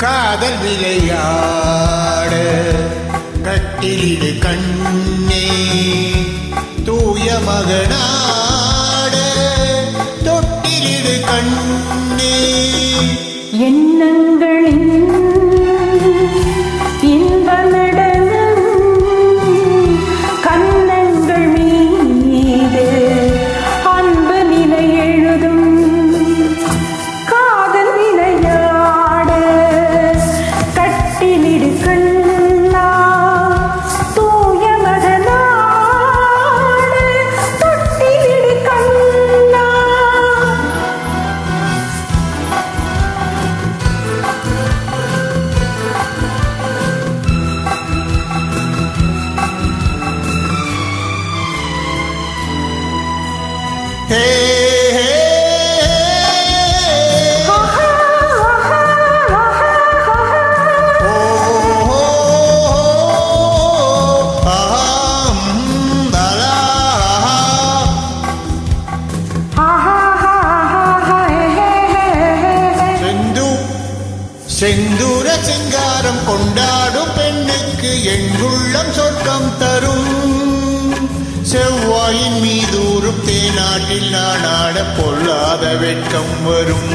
காதல் விளையாட கட்டிலிடு கண்ணே தூய மகனாட தொட்டிலிடு கண்ணே எண்ணங்களின் இன்ப நடனம் கண்ணங்கள் மீது அன்பு நிலை எழுதும் காதல் விளையாட கட்டிலிடு கண்ணா தூய மகனாட தொட்டிலிடு கண்ணா Hey, hey, செந்தூர சிங்காரம் கொண்டாடும் பெண்ணுக்கு எங்குள்ளம் சொர்க்கம் தரும் செவ்வாயின் மீதூறும் தேநாட்டில் நாடாட பொல்லாத வெட்கம் வரும்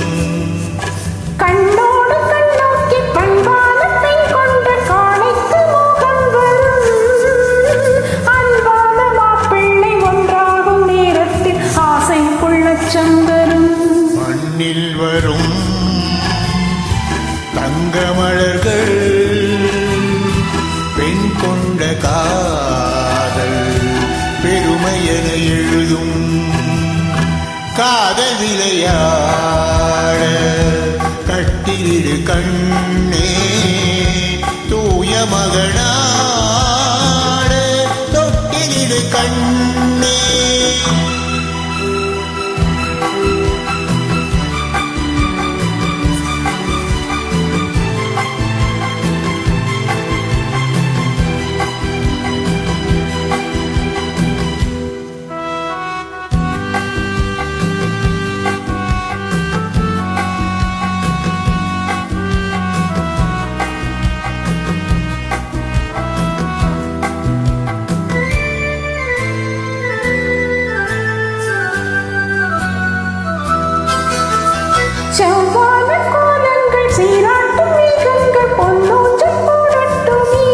கண்ணோடு கண்ணோக்கி பண்பானத்தை கொண்ட காளைக்கு மோகம் வரும் அன்பான மாப்பிள்ளை ஒன்றாகும் நேரத்தில் ஆசைக்குள்ளச்சம் வரும் மண்ணில் வரும் தங்கமலர்கள் பெண் கொண்ட காதல் பெருமையென எழுதும் காதல் விளையாட கட்டிலிடு கண்ணே தூய மகனாட தொட்டிலிடு கண்ணே செவ்வான கோலங்கள் சீராட்டும் மேகங்கள் பொன்னூஞ்சல் போடட்டுமே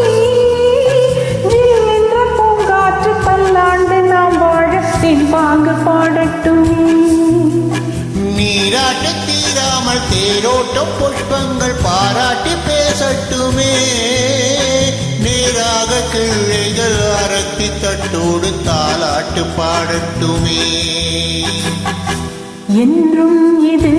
ஜில் என்ற பூங்காற்று பல்லாண்டு நாம் வாழ தென்பாங்கு பாடட்டுமே நீராட்டு தீராமல் தேரோட்டம் புஷ்பங்கள் பாராட்டி பேசட்டுமே நேராக கிளைகள் அரத்தி தட்டோடு தாலாட்டு பாடட்டுமே என்றும் இது